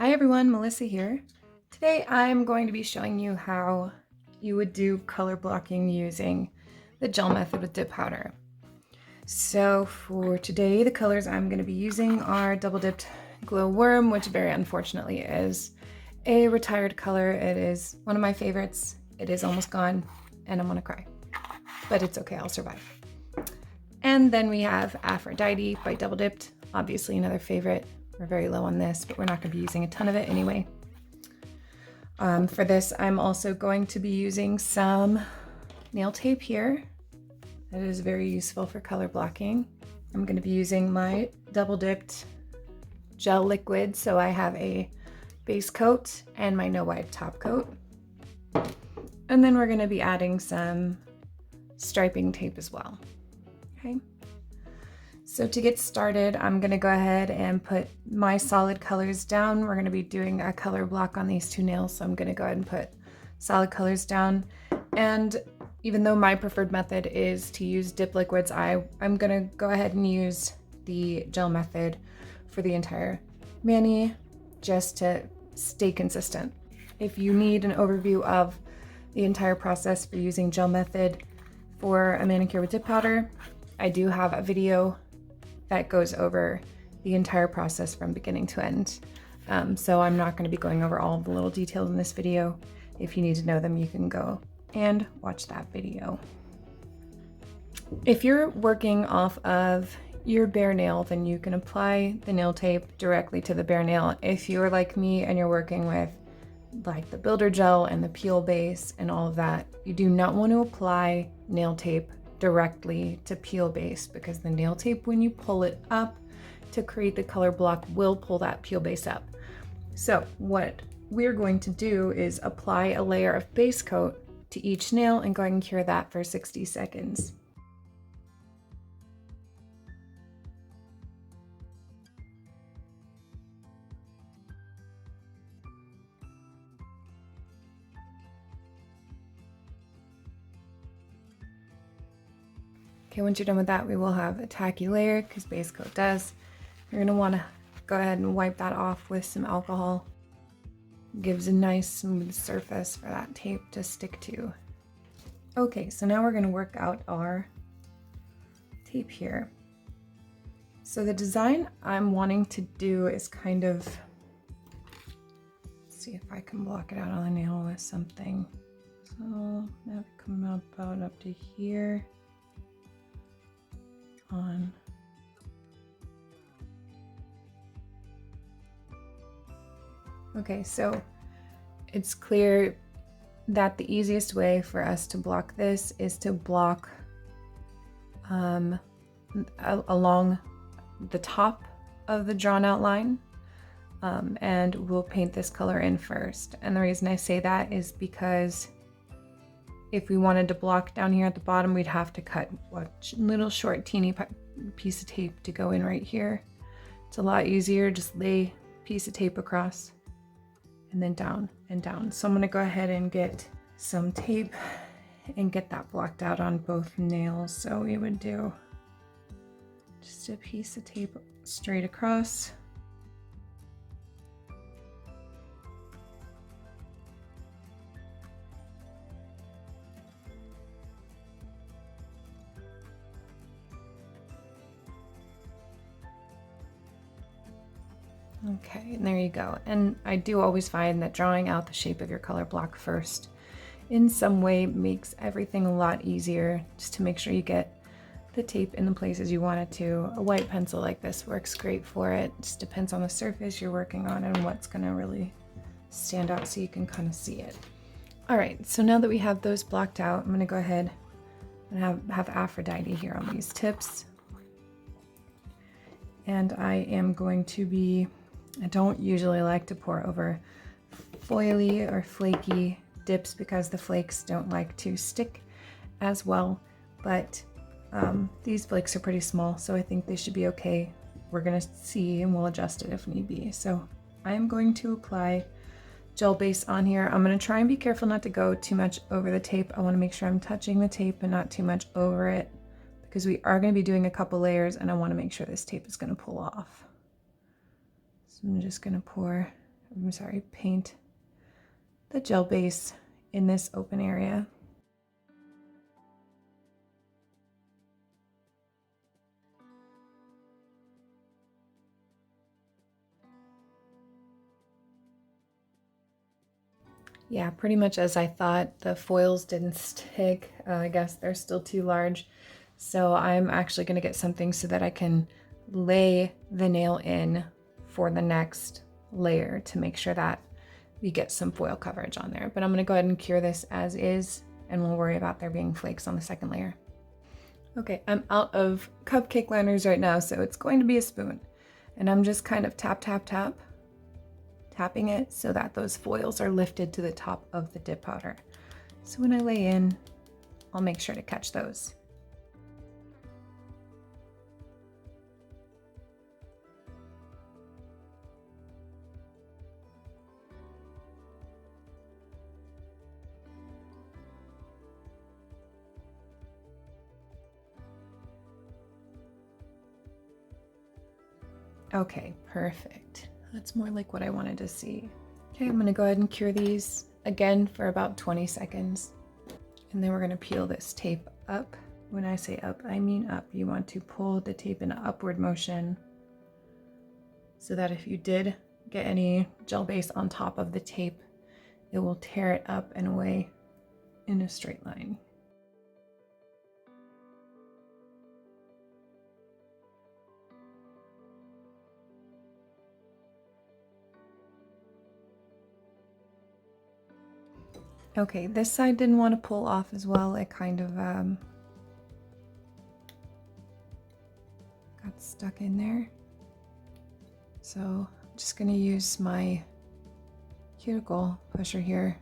Hi everyone, Melissa here. Today I'm going to be showing you how you would do color blocking using the gel method with dip powder. So for today, the colors I'm going to be using are Double Dipped Glow Worm, which very unfortunately is a retired color. It is one of my favorites. It is almost gone and I'm gonna cry, but it's okay, I'll survive. And then we have Aphrodite by Double Dipped, obviously another favorite. We're very low on this, but we're not going to be using a ton of it anyway. For this, I'm also going to be using some nail tape here. That is very useful for color blocking. I'm going to be using my Double Dipped gel liquid, so I have a base coat and my no wipe top coat. And then we're going to be adding some striping tape as well. Okay. So to get started, I'm going to go ahead and put my solid colors down. We're going to be doing a color block on these two nails, so I'm going to go ahead and put solid colors down. And even though my preferred method is to use dip liquids, I'm going to go ahead and use the gel method for the entire mani just to stay consistent. If you need an overview of the entire process for using gel method for a manicure with dip powder, I do have a video that goes over the entire process from beginning to end. So I'm not going to be going over all of the little details in this video. If you need to know them, you can go and watch that video. If you're working off of your bare nail, then you can apply the nail tape directly to the bare nail. If you're like me and you're working with like the builder gel and the peel base and all of that, you do not want to apply nail tape directly to peel base, because the nail tape, when you pull it up to create the color block, will pull that peel base up. So what we're going to do is apply a layer of base coat to each nail and go ahead and cure that for 60 seconds. Okay, once you're done with that, we will have a tacky layer, because base coat does. You're gonna wanna go ahead and wipe that off with some alcohol. Gives a nice smooth surface for that tape to stick to. Okay, so now we're gonna work out our tape here. So the design I'm wanting to do is kind of, let's see if I can block it out on the nail with something. So now we come about up to here. On. Okay, so it's clear that the easiest way for us to block this is to block along the top of the drawn out line, and we'll paint this color in first. And the reason I say that is because if we wanted to block down here at the bottom, we'd have to cut a little short teeny piece of tape to go in right here. It's a lot easier, just lay a piece of tape across and then down and down. So I'm gonna go ahead and get some tape and get that blocked out on both nails. So we would do just a piece of tape straight across. Okay, and there you go. And I do always find that drawing out the shape of your color block first in some way makes everything a lot easier, just to make sure you get the tape in the places you want it to. A white pencil like this works great for it. Just depends on the surface you're working on and what's gonna really stand out so you can kind of see it. All right, so now that we have those blocked out, I'm gonna go ahead and have Aphrodite here on these tips. And I am going to be, I don't usually like to pour over foily or flaky dips because the flakes don't like to stick as well, but these flakes are pretty small, so I think they should be okay. We're gonna see and we'll adjust it if need be. So I am going to apply gel base on here. I'm gonna try and be careful not to go too much over the tape. I wanna make sure I'm touching the tape and not too much over it, because we are gonna be doing a couple layers and I wanna make sure this tape is gonna pull off. So I'm just gonna pour paint the gel base in this open area. Yeah, pretty much as I thought. The foils didn't stick. I guess they're still too large. So I'm actually going to get something so that I can lay the nail in for the next layer to make sure that we get some foil coverage on there. But I'm going to go ahead and cure this as is, and we'll worry about there being flakes on the second layer. Okay, I'm out of cupcake liners right now, so it's going to be a spoon. And I'm just kind of tapping it so that those foils are lifted to the top of the dip powder. So when I lay in, I'll make sure to catch those. Okay, perfect. That's more like what I wanted to see. Okay, I'm gonna go ahead and cure these again for about 20 seconds. And then we're gonna peel this tape up. When I say up, I mean up. You want to pull the tape in an upward motion so that if you did get any gel base on top of the tape, it will tear it up and away in a straight line. Okay, this side didn't want to pull off as well. It kind of got stuck in there. So I'm just going to use my cuticle pusher here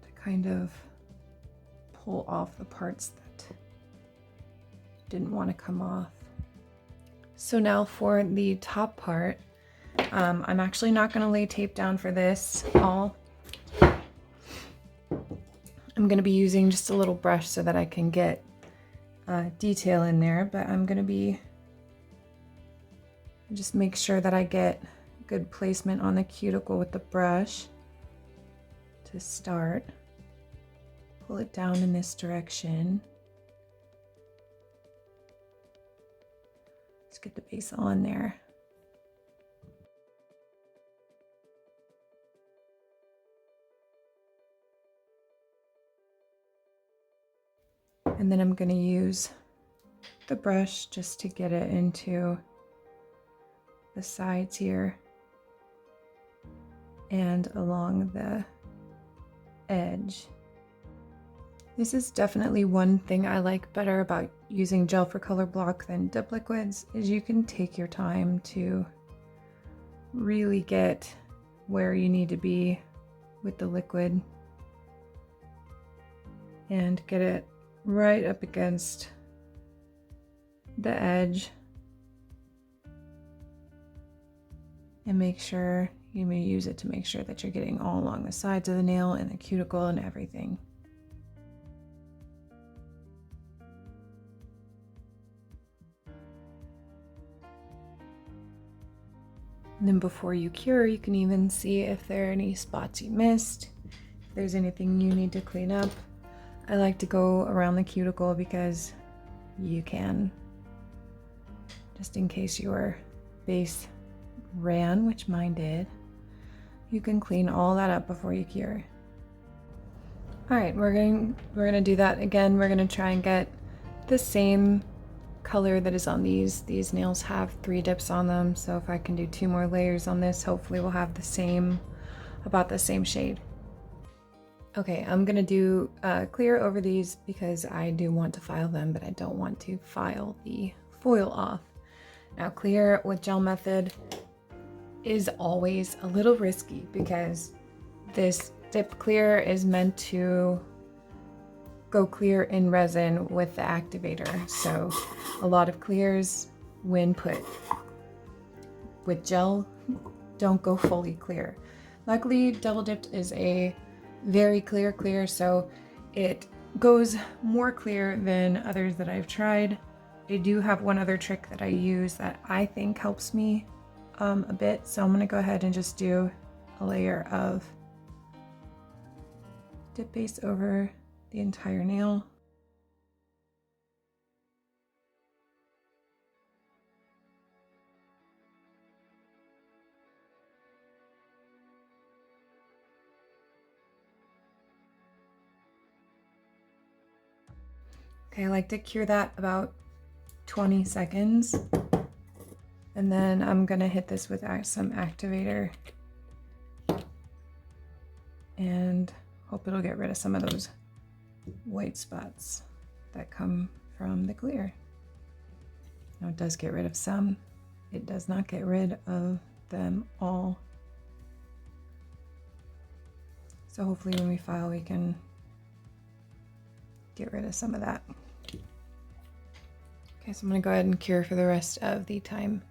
to kind of pull off the parts that didn't want to come off. So now for the top part, I'm actually not going to lay tape down for this all. I'm going to be using just a little brush so that I can get detail in there, but I'm going to be just make sure that I get good placement on the cuticle with the brush to start. Pull it down in this direction. Let's get the base on there. And then I'm going to use the brush just to get it into the sides here and along the edge. This is definitely one thing I like better about using gel for color block than dip liquids, is you can take your time to really get where you need to be with the liquid and get it right up against the edge, and make sure you may use it to make sure that you're getting all along the sides of the nail and the cuticle and everything. And then before you cure, you can even see if there are any spots you missed, if there's anything you need to clean up. I like to go around the cuticle because you can, just in case your base ran, which mine did, you can clean all that up before you cure. All right, we're gonna do that again. We're gonna try and get the same color that is on these. These nails have 3 dips on them, so if I can do 2 more layers on this, hopefully we'll have the same, about the same shade. Okay, I'm gonna do clear over these because I do want to file them, but I don't want to file the foil off. Now, clear with gel method is always a little risky because this dip clear is meant to go clear in resin with the activator. So a lot of clears, when put with gel, don't go fully clear. Luckily, Double Dipped is a very clear, so it goes more clear than others that I've tried. I do have one other trick that I use that I think helps me a bit, so I'm gonna go ahead and just do a layer of dip base over the entire nail. Okay, I like to cure that about 20 seconds. And then I'm gonna hit this with some activator and hope it'll get rid of some of those white spots that come from the clear. Now it does get rid of some. It does not get rid of them all. So hopefully when we file, we can get rid of some of that. Okay, so I'm gonna go ahead and cure for the rest of the time.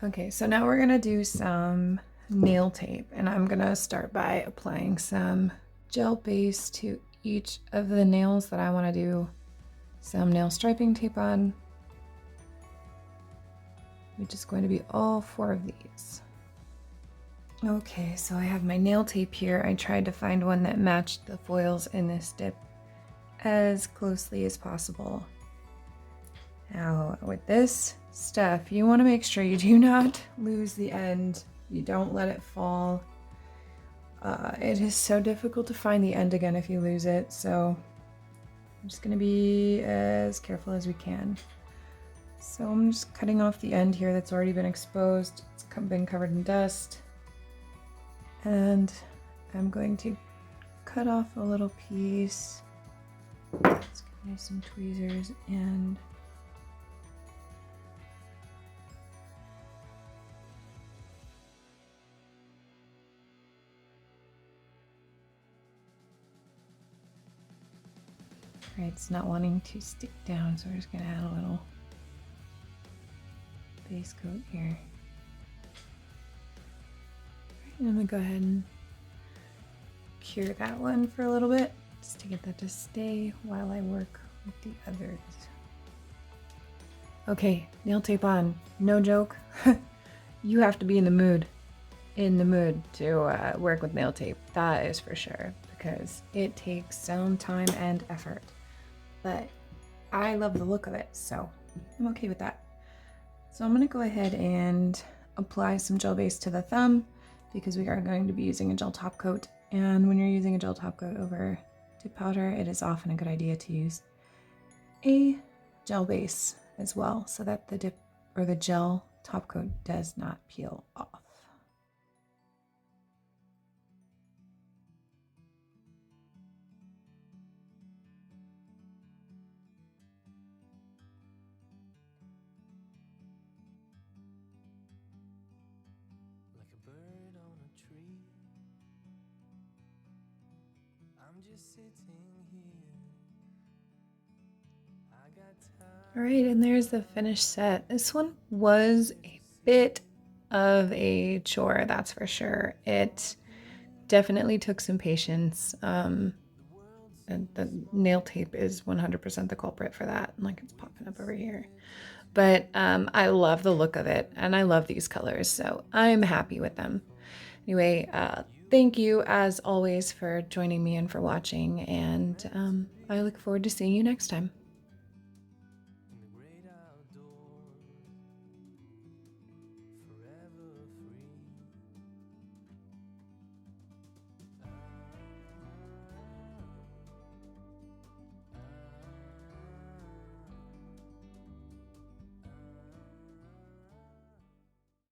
Okay, so now we're gonna do some nail tape, and I'm gonna start by applying some gel base to each of the nails that I wanna do some nail striping tape on, which is going to be all 4 of these. Okay, so I have my nail tape here. I tried to find one that matched the foils in this dip as closely as possible. Now with this stuff, you want to make sure you do not lose the end. You don't let it fall. It is so difficult to find the end again if you lose it, so I'm just going to be as careful as we can. So I'm just cutting off the end here that's already been exposed. It's been covered in dust. And I'm going to cut off a little piece. Let's use some tweezers and right, it's not wanting to stick down, so we're just gonna add a little base coat here. And I'm gonna go ahead and cure that one for a little bit, just to get that to stay while I work with the others. Okay, nail tape on. No joke. You have to be in the mood to work with nail tape. That is for sure, because it takes some time and effort. But I love the look of it, so I'm okay with that. So I'm gonna go ahead and apply some gel base to the thumb, because we are going to be using a gel top coat. And when you're using a gel top coat over dip powder, it is often a good idea to use a gel base as well, so that the dip or the gel top coat does not peel off. Like a bird on a tree, I'm just sitting here. I got time. All right, and there's the finished set. This one was a bit of a chore, that's for sure. It definitely took some patience. And the nail tape is 100% the culprit for that. Like, it's popping up over here. But I love the look of it, and I love these colors, so I'm happy with them. Anyway, thank you as always for joining me and for watching, and I look forward to seeing you next time.